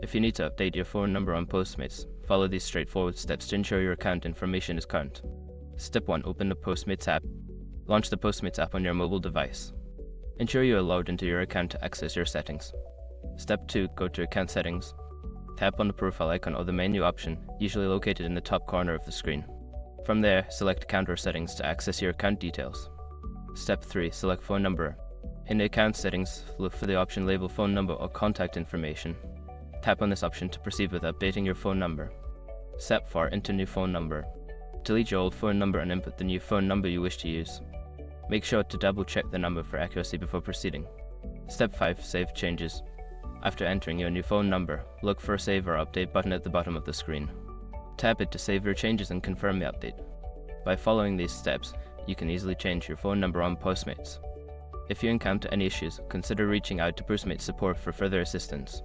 If you need to update your phone number on Postmates, follow these straightforward steps to ensure your account information is current. Step 1. Open the Postmates app. Launch the Postmates app on your mobile device. Ensure you are logged into your account to access your settings. Step 2. Go to Account Settings. Tap on the profile icon or the menu option, usually located in the top corner of the screen. From there, select Account or Settings to access your account details. Step 3. Select Phone Number. In the Account Settings, look for the option labeled Phone Number or Contact Information. Tap on this option to proceed with updating your phone number. Step 4. Enter new phone number. Delete your old phone number and input the new phone number you wish to use. Make sure to double-check the number for accuracy before proceeding. Step 5. Save changes. After entering your new phone number, look for a Save or Update button at the bottom of the screen. Tap it to save your changes and confirm the update. By following these steps, you can easily change your phone number on Postmates. If you encounter any issues, consider reaching out to Postmates support for further assistance.